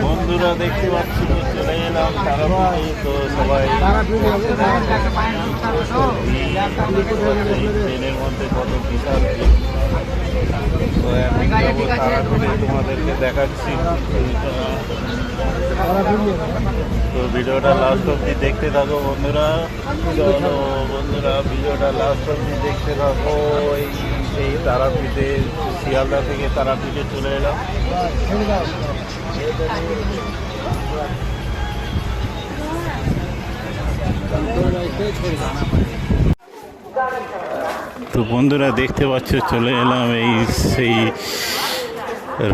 বন্ধুরা দেখতে পাচ্ছি চলে এলাম তারাপীঠে। তো সবাই ট্রেনের মধ্যে কত বিশাল ভিড়। তো এখন যাবো তারাপীঠে, তোমাদেরকে দেখাচ্ছি। তো ভিডিওটা লাস্ট অবধি দেখতে থাকো বন্ধুরা। চলো বন্ধুরা, ভিডিওটা লাস্ট অবধি দেখতে থাকো। এই তারাপীঠে, শিয়ালদা থেকে তারাপীঠে চলে এলাম। তো বন্ধুরা দেখতে পাচ্ছ চলে এলাম সেই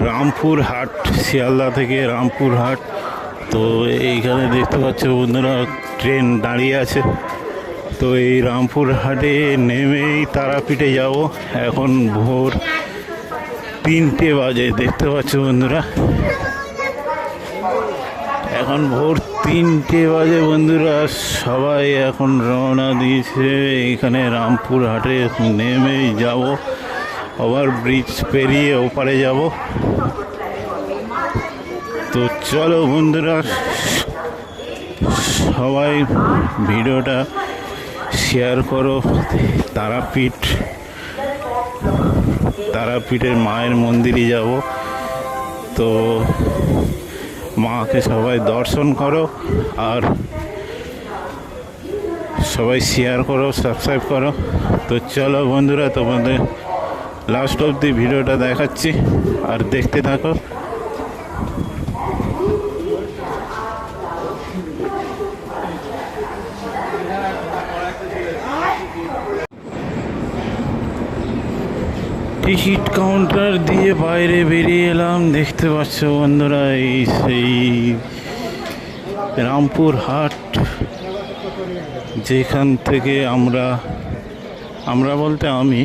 রামপুর হাট, শিয়ালদা থেকে রামপুর হাট। তো এইখানে দেখতে পাচ্ছ বন্ধুরা ট্রেন দাঁড়িয়ে আছে। তো এই রামপুর হাটে নেমেই তারাপীঠে যাব। এখন ভোর 3টে বাজে, দেখতে পাচ্ছ বন্ধুরা এখন ভোর 3টে বাজে বন্ধুরা। সবাই এখন রওনা দিয়েছে। এখানে রামপুর হাটে নেমেই যাব, ওভার ব্রিজ পেরিয়ে ওপারে যাব। তো চলো বন্ধুরা, সবাই ভিডিওটা শেয়ার করো। তারাপীঠের মায়ের মন্দিরে যাব। তো মাকে সবাই দর্শন করো, আর সবাই শেয়ার করো, সাবস্ক্রাইব করো। তো চলো বন্ধুরা, তোমাদের লাস্ট অবধি ভিডিওটা দেখাচ্ছি, আর দেখতে থাকো। টিকিট কাউন্টার দিয়ে বাইরে বেরিয়ে এলাম। দেখতে পাচ্ছ বন্ধুরা সেই রামপুর হাট, যেখান থেকে আমরা বলতে আমি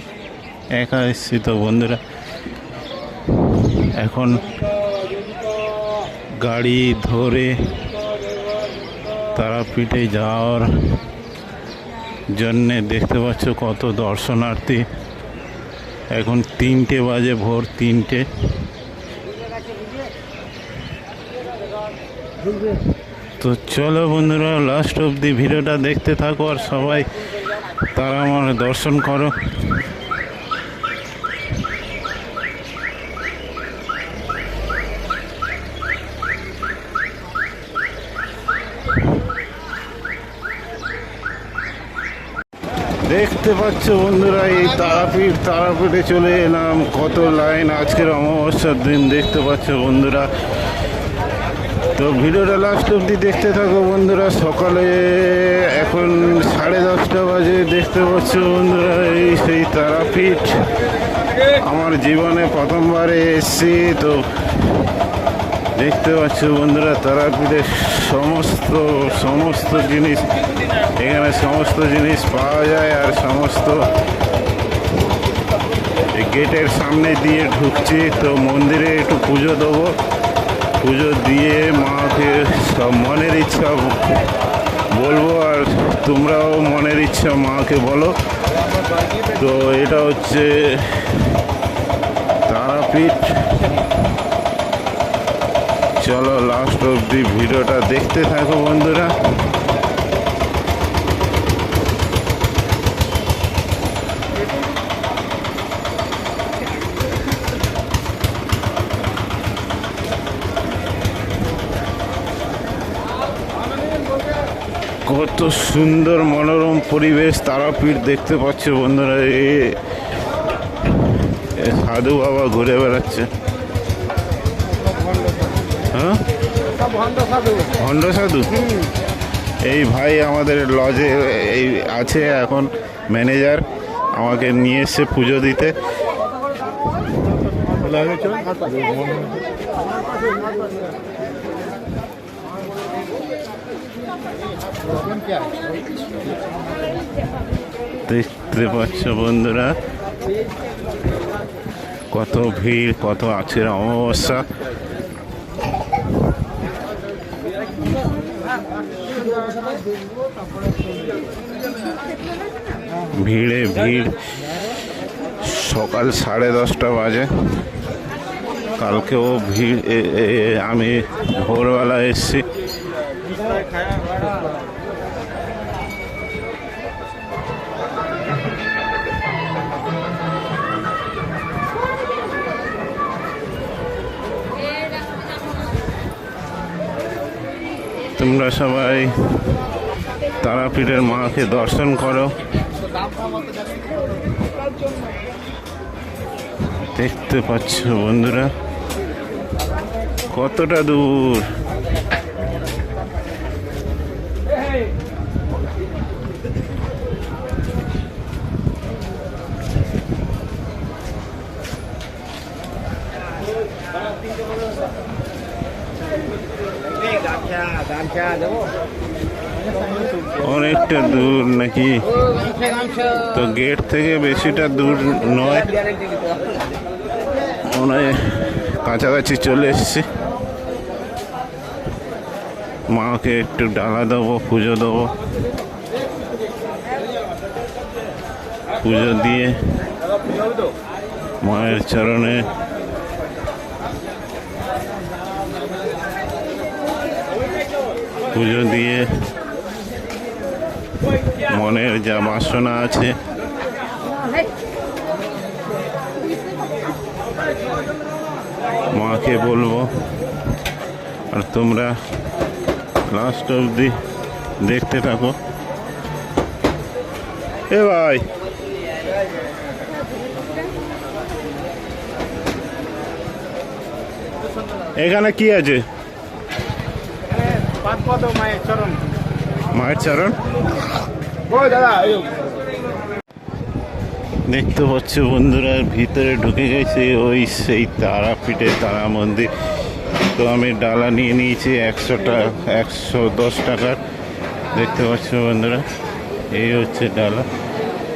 একা এসেছি। তো বন্ধুরা এখন গাড়ি ধরে তারাপীঠে যাওয়ার জন্যে দেখতে পাচ্ছ কত দর্শনার্থী। এখন 3টে বাজে, ভোর 3টে। তো চলো বন্ধুরা, লাস্ট অবধি ভিডিওটা দেখতে থাকো, আর সবাই তারা আমার দর্শন করো। দেখতে পাচ্ছ বন্ধুরা এই তারাপীঠে চলে এলাম। কত লাইন, আজকের অমাবস্যার দিন। দেখতে পাচ্ছ বন্ধুরা, তো ভিডিওটা লাস্ট অবধি দেখতে থাকো বন্ধুরা। সকালে এখন 10:30 বাজে। দেখতে পাচ্ছ বন্ধুরা সেই তারাপীঠ আমার জীবনে প্রথমবারে এসেছি। তো দেখতে পাচ্ছ বন্ধুরা তারাপীঠের সমস্ত জিনিস, এখানে সমস্ত জিনিস পাওয়া যায়। আর সমস্ত গেটের সামনে দিয়ে ঢুকছি। তো মন্দিরে একটু পুজো দেবো, পুজো দিয়ে মাকে সব মনের ইচ্ছা বলবো, আর তোমরাও মনের ইচ্ছা মাকে বলো। তো এটা হচ্ছে তারাপীঠ। চলো লাস্ট অবধি ভিডিওটা দেখতে থাকো বন্ধুরা। কত সুন্দর মনোরম পরিবেশ তারাপীঠ। দেখতে পাচ্ছ বন্ধুরা সাধু বাবা ঘুরে বেড়াচ্ছে। হ্যাঁ, ভণ্ড সাধু। এই ভাই আমাদের লজে এই আছে এখন ম্যানেজার, আমাকে নিয়ে এসছে পুজো দিতে। দেখতে পাচ্ছ বন্ধুরা কত ভিড়, কত আজকের অমাবস্যা। ভিড়ে ভিড়। সকাল 10:30 বাজে। কালকেও ভিড় আমি ভোরবেলা এসেছি। তোমরা সবাই তারাপীঠের মাকে দর্শন করো। দেখতে পাচ্ছ বন্ধুরা কতটা দূর। অনেকটা দূর নাকি? তো গেট থেকে বেশিটা দূর নয়, মনে হয় কাছাকাছি চলে এসেছি। মাকে একটু ডালা দেবো, পুজো দেবো, পুজো দিয়ে মায়ের চরণে পুজো দিয়ে মনের যা বাসনা আছে মাকে বলবো। আর তোমরা লাস্ট অবধি দেখতে থাকো। এ ভাই, এখানে কি আছে? মায়ের চরণ দেখতে পাচ্ছ বন্ধুরা, ভিতরে ঢুকে গেছে ওই সেই তারাপীঠের তারা মন্দির। তো আমি ডালা নিয়ে নিয়েছি 110 টাকার। দেখতে পাচ্ছ বন্ধুরা, এই হচ্ছে ডালা,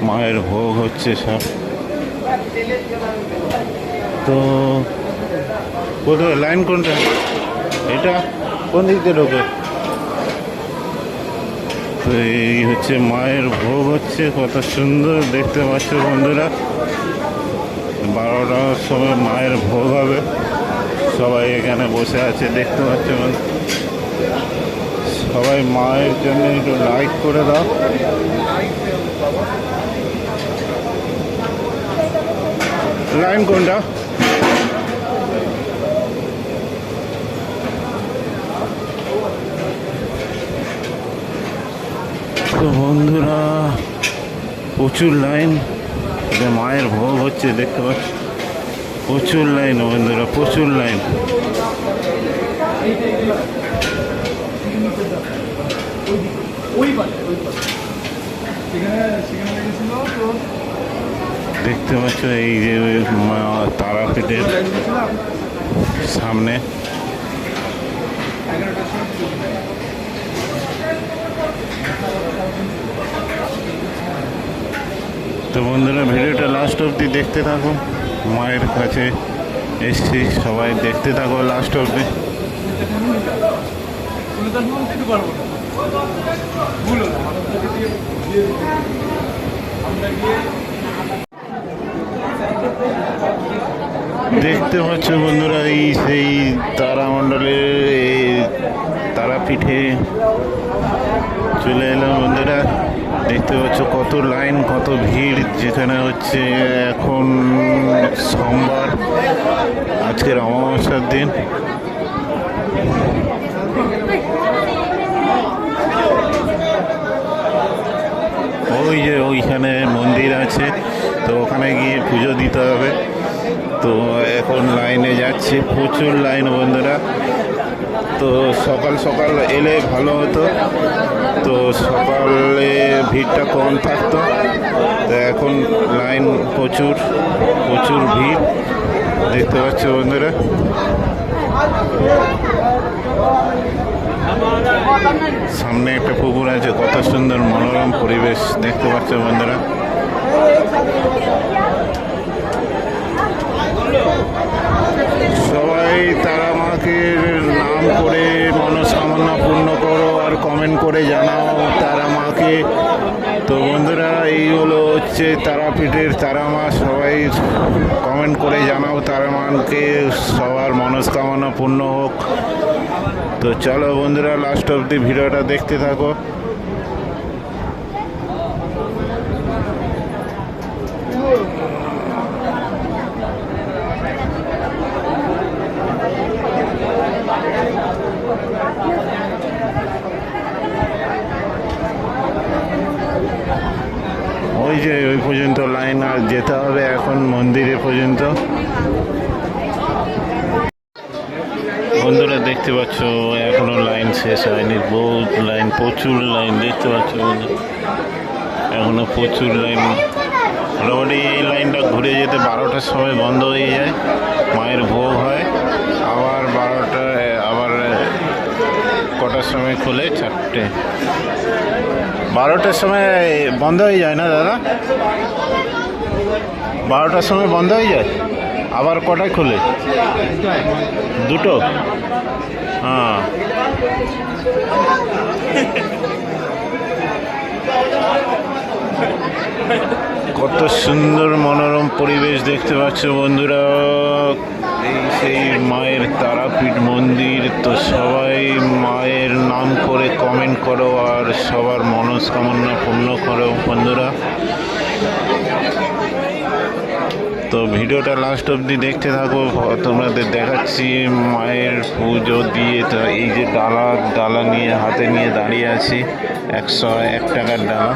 মায়ের ভোগ হচ্ছে সব। তো কোথায় লাইন কোনটা? এটা কোন দিক দিয়ে ঢোকে? তো এই হচ্ছে মায়ের ভোগ হচ্ছে, কত সুন্দর দেখতে পাচ্ছ বন্ধুরা। 12টার সময় মায়ের ভোগ হবে, সবাই এখানে বসে আছে দেখতে পাচ্ছ। সবাই মায়ের জন্য একটু লাইক করে দাও। লাইন কোনটা? তো বন্ধুরা প্রচুর লাইন, এটা মায়ের ভোগ হচ্ছে দেখতে পাচ্ছি। প্রচুর লাইন বন্ধুরা, প্রচুর লাইন। দেখতে পাচ্ছ এই যে তারাপীঠের সামনে। তো বন্ধুরা ভিডিওটা লাস্ট অবধি দেখতে থাকো। মায়ের কাছে এসছি, সবাই দেখতে থাকো লাস্ট অবধি। দেখতে পাচ্ছ বন্ধুরা এই সেই তারামণ্ডলের তারাপীঠে চলে এলাম বন্ধুরা। দেখতে পাচ্ছ কত লাইন, কত ভিড়। যেখানে হচ্ছে এখন সোমবার, আজকের অমাবস্যার দিন। ওই যে ওইখানে মন্দির আছে, তো ওখানে গিয়ে পুজো দিতে হবে। তো এখন লাইনে যাচ্ছি, প্রচুর লাইন বন্ধুরা। তো সকাল সকাল এলে ভালো হতো, তো সকালে ভিড়টা কম থাকতো। তো এখন লাইন প্রচুর প্রচুর ভিড় দেখতে পাচ্ছ বন্ধুরা। সামনে একটা পুকুর আছে, কত সুন্দর মনোরম পরিবেশ দেখতে পাচ্ছ বন্ধুরা। সবাই তারা মাকে নাম করে মনস্কামনা পূর্ণ করো আর কমেন্ট করে জানাও তারা মাকে। তো বন্ধুরা এই হলো দেখছে তারাপীঠের তারা মা, সবাই কমেন্ট করে জানাও তারা মাকে সবার মনস্কামনা পূর্ণ হোক। তো চলো বন্ধুরা, লাস্ট অবধি ভিডিওটা দেখতে থাকো। ওই যে ওই পর্যন্ত লাইন, আর যেতে হবে এখন মন্দিরে পর্যন্ত। বন্ধুরা দেখতে পাচ্ছ এখনো লাইন শেষ হয়নি, বহুত লাইন, প্রচুর লাইন দেখতে পাচ্ছ বন্ধু, এখনো প্রচুর লাইন। মোটামুটি এই লাইনটা ঘুরে যেতে 12টার সময় বন্ধ হয়ে যায়, মায়ের ভোগ হয়। আবার 12টায় আবার কটার সময় খোলে? 4টে, 12টার সময় বন্ধ হয়ে যায় না দাদা? 12টার সময় বন্ধ হয়ে যায়, আবার কটায় খোলে? 2টো? হ্যাঁ। কত সুন্দর মনোরম পরিবেশ দেখতে পাচ্ছ বন্ধুরা, এই সেই মায়ের তারাপীঠ মন্দির। তো সবাই মায়ের নাম করে কমেন্ট করো আর সবার মনস্কামনা পূর্ণ করো বন্ধুরা। তো ভিডিওটা লাস্ট অবধি দেখতে থাকো, তোমাদের দেখাচ্ছি মায়ের পুজো দিয়ে। তো এই যে ডালা নিয়ে হাতে নিয়ে দাঁড়িয়ে আছি, 101 টাকার ডালা।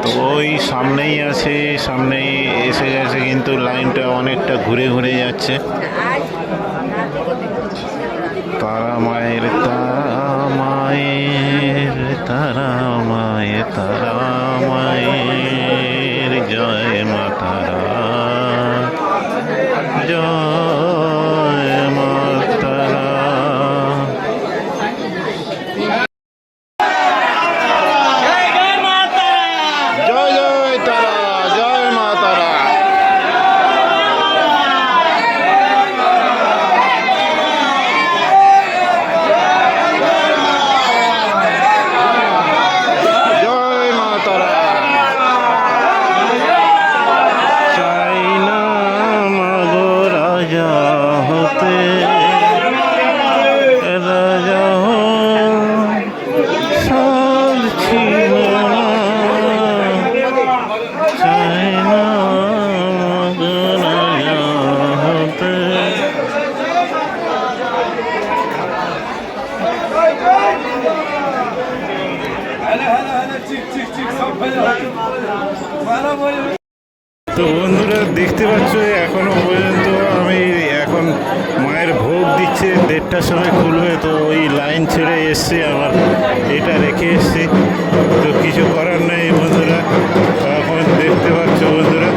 তো ওই সামনেই আছে, সামনেই এসে গেছে, কিন্তু লাইনটা অনেকটা ঘুরে ঘুরে যাচ্ছে। তারা মায়ের, তারা মায়ের, তারা মায়ের, তারা মায়ের, জয় মা তারা, জয় মা তারা। জয় জয় তারা, জয় মা তারা। জয় মা তারা। চাই না মাগো রাজা হতে, রাজা সব ছিল না। চাই না মাগো রাজা হতে। তো বন্ধুরা দেখতে পাচ্ছ এখনো পর্যন্ত আমি এখন মায়ের ভোগ দিচ্ছে, 1:30টার সময় খুলবে। তো ওই লাইন ছেড়ে এসছে, আমার এটা রেখে এসছি, তো কিছু করার নেই বন্ধুরা। এখন দেখতে পাচ্ছ বন্ধুরা,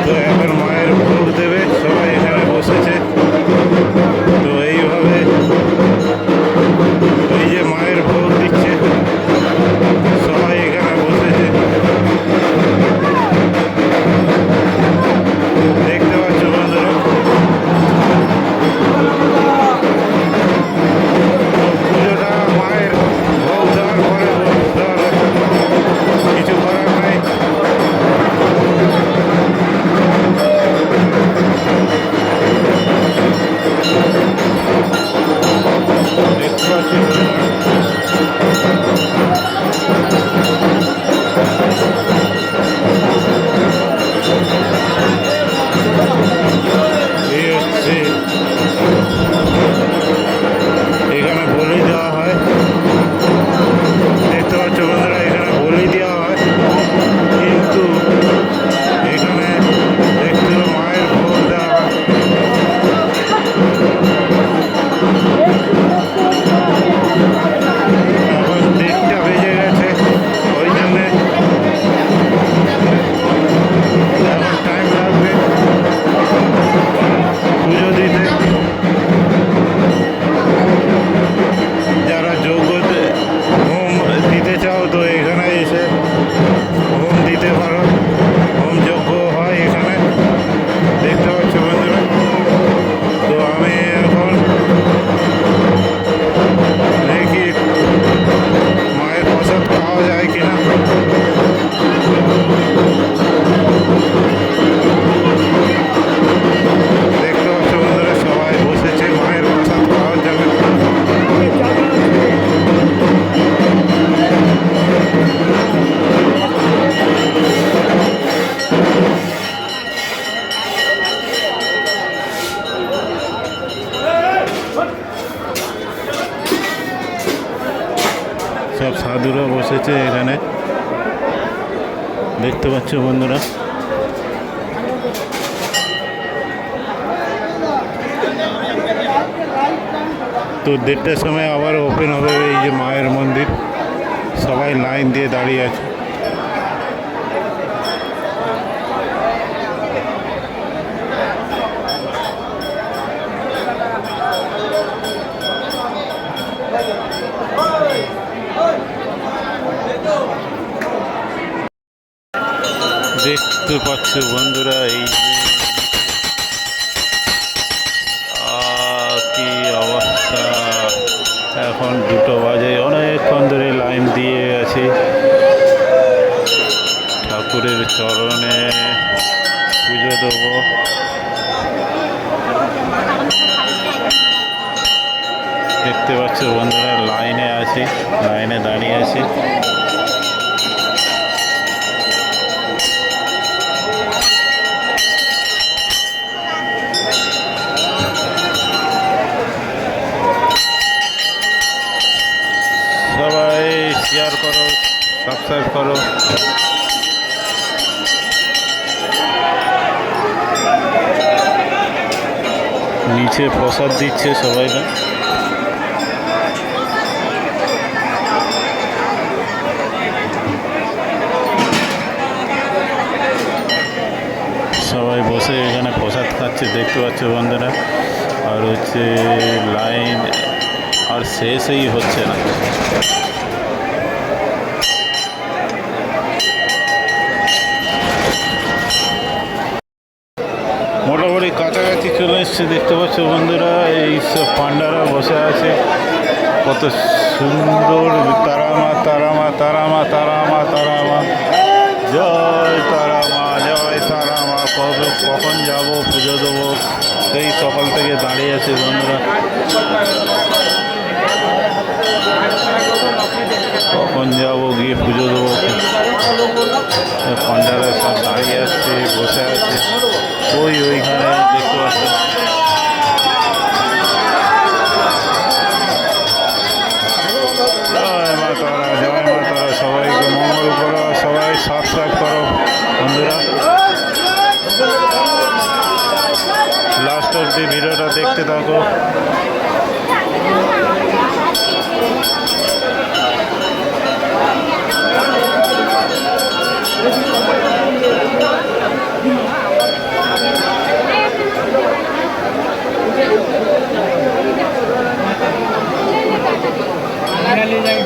তো এখন মায়ের ভোগ দেবে, সবাই এখানে বসেছে। তো এইভাবে ওই যে মায়ের ভোগ দিচ্ছে, সবাই এখানে বসেছে, দেখতে পাচ্ছ বন্ধুরা। পুজোটা মায়ের ভোগ দেওয়ার পরে কিছু করার নাই। সব সাধুরা বসেছে এখানে, দেখতে পাচ্ছ বন্ধুরা। তো 1:30টার সময় আবার ওপেন হবে এই যে মায়ের মন্দির, সবাই লাইন দিয়ে দাঁড়িয়ে আছে। দেখতে পাচ্ছ বন্ধুরা এই যে কি অবস্থা, এখন 2টো বাজে, অনেকক্ষণ ধরে লাইন দিয়ে আছি ঠাকুরের চরণে পুজো দেবো। দেখতে পাচ্ছ বন্ধুরা লাইনে আছি, লাইনে দাঁড়িয়ে আছি। সবাই শেয়ার করো, সাবস্ক্রাইব করো। নিচে প্রসাদ দিচ্ছে সবাইকে। সবাই বসে এখানে প্রসাদ খাচ্ছে, দেখতে পাচ্ছ বন্ধুরা। আর হচ্ছে লাইন আর শেষই হচ্ছে না। মোটামুটি কাছাকাছি চলে এসছে, দেখতে পাচ্ছ বন্ধুরা। এই সব পান্ডারা বসে আছে, কত সুন্দর। তারামা তারামা তারামা তারামা তারামা, জয় তারামা জয় তারামা। কখন যাব পুজো দেবো সেই সকাল থেকে দাঁড়িয়ে আছে বন্ধুরা। কখন যাব গিয়ে পুজো দেবো। পান্ডারা সব দাঁড়িয়ে আসছে, বসে আছে ওইখানে, দেখতে পাচ্ছি। জয় মা তারা জয় মা তারা, সবাইকে মঙ্গল করো, সবাই সাবস্ক্রাইব করো বন্ধুরা। লাস্ট অব্দি ভিডিওটা দেখতে থাকো।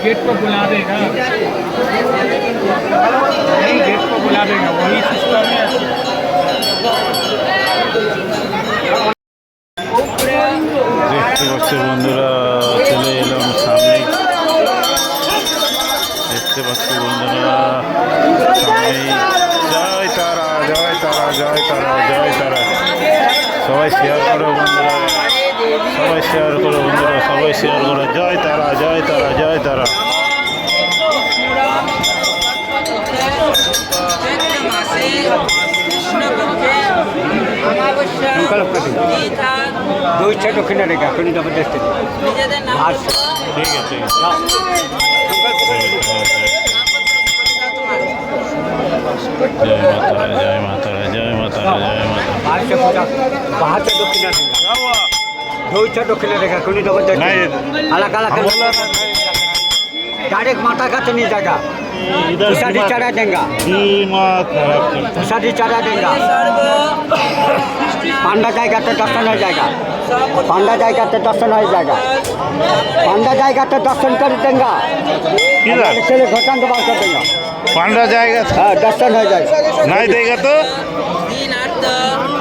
गेट को बुला देगा, नहीं गेट को बुला देगा, वही सिस्टम है। দেখতে পাচ্ছ বন্ধুরা, চলে এলাম সামনে। দেখতে পাচ্ছ বন্ধুরা সামনে। জয় তারা জয় তারা জয় তারা জয় তারা। সবাই শেয়ার করো বন্ধুরা, সবাই শেয়ার করো বন্ধুরা, সবাই শেয়ার করো। জয় তারা জয় তারা জয় তারা। দক্ষিণা রেখা শনি জবরদস্তি। ঠিক আছে, জয় মাতারা জয় মাতারা জয় মাতারা জয় মাতারা। बाहर से दक्षिणा रेखा, दो इच्छा दक्षिणा रेखा शनि जबरदस्ती। अलग अलग डायरेक्ट माता का तो नहीं जाएगा, प्रसादी चढ़ा देगा, प्रसादी चढ़ा देगा। पांडा जाएगा तो दर्शन हो जाएगा, पांडा जाएगा तो दर्शन हो जाएगा, पांडा जाएगा तो दर्शन कर देगा। चले घोषण के बात कर देगा, पांडा जाएगा, हाँ दर्शन हो जाएगा। नहीं देगा तो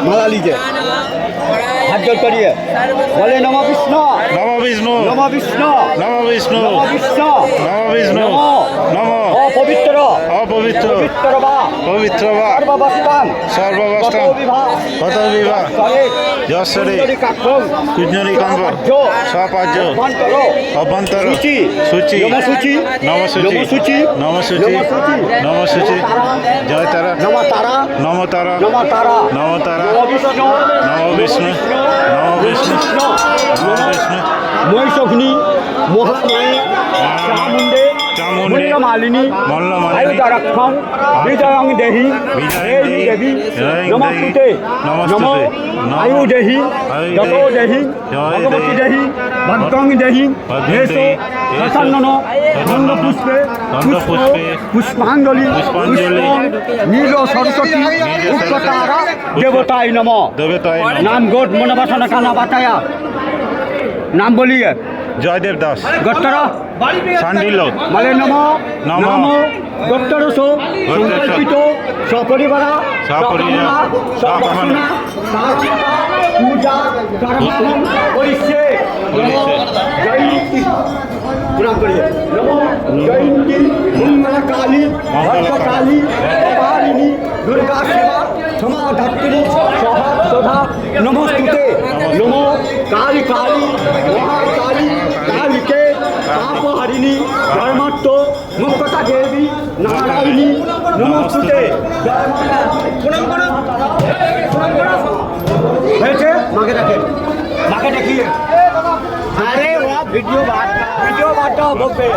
माला लीजिए, हाथ जोड़ करिए, बोले नमो विष्णु नमो विष्णु नमो विष्णु नमो विष्णु नमो विष्णु नमो विष्णु नमो अपवित्र अपवित्र पवित्र वा पवित्र वा सर्ववस्थान सर्ववस्थान কত বিবাহ যশরে কুঞ্জরি কাম্ব সপাজ্য অভ্যন্তর সূচি নমসূচি নমসূচি নমসূচি নমসূচি জয় তারা নম তারা নম তারা নম তারা নম তারা নম বিষ্ণু নম বিষ্ণু নম বিষ্ণু নম বিষ্ণু মহিষগ্নি মহামায়ী চামুণ্ডে চামুণ্ডী, মূল্যমালিনী মল্লমালিনী, আয়ুধারক্ষং বিজয়ং দেহি বিজয়ং দেহি দেহি, দেবী জয়ং নমস্তুতে দেহি, নমস্তুতে, নমো নমো আয়ু দেহি আয়ু যত দেহি, দেহি জয় ভগবতী দেহি, দেহি ভদ্রং দেহি ভদ্রং হেসো দেহি, প্রসন্নন প্রসন্নন, পুষ্পে দণ্ডপুষ্পে, পুষ্পাঞ্জলি পুষ্পাঞ্জলি, নীল সরস্বতী উচ্চতারা দেবতায় নম দেবতায় নমঃ। নাম গোট মনোবাসনা কানা বাতায়া নাম বলিয়ে জয়দেব দাস, গোত্র সান্ডিল্য, বলে নম নমঃ। নম গোত্রস সংকল্পিত সপরিবার সপরিবার, সপরিবার পূজা কর্মহম করিষ্যে করিষ্যে। জয়ন্তী প্রণাম করিয়ে নম জয়ন্তী মঙ্গলা কালী ভদ্রকালী কপালিনী দুর্গা শিবা সমাধাত্রী সহা সদা নমস্তুতে নম কালী কালী মহাকালী কালীকে পাপহারিণী ধর্মাত্ম মুক্তা দেবী নারায়ণী নমস্তুতে হয়েছে মাকে দেখেন মাকে দেখিয়ে আরে ভিডিও বাদ ভিডিও বাদ বলবে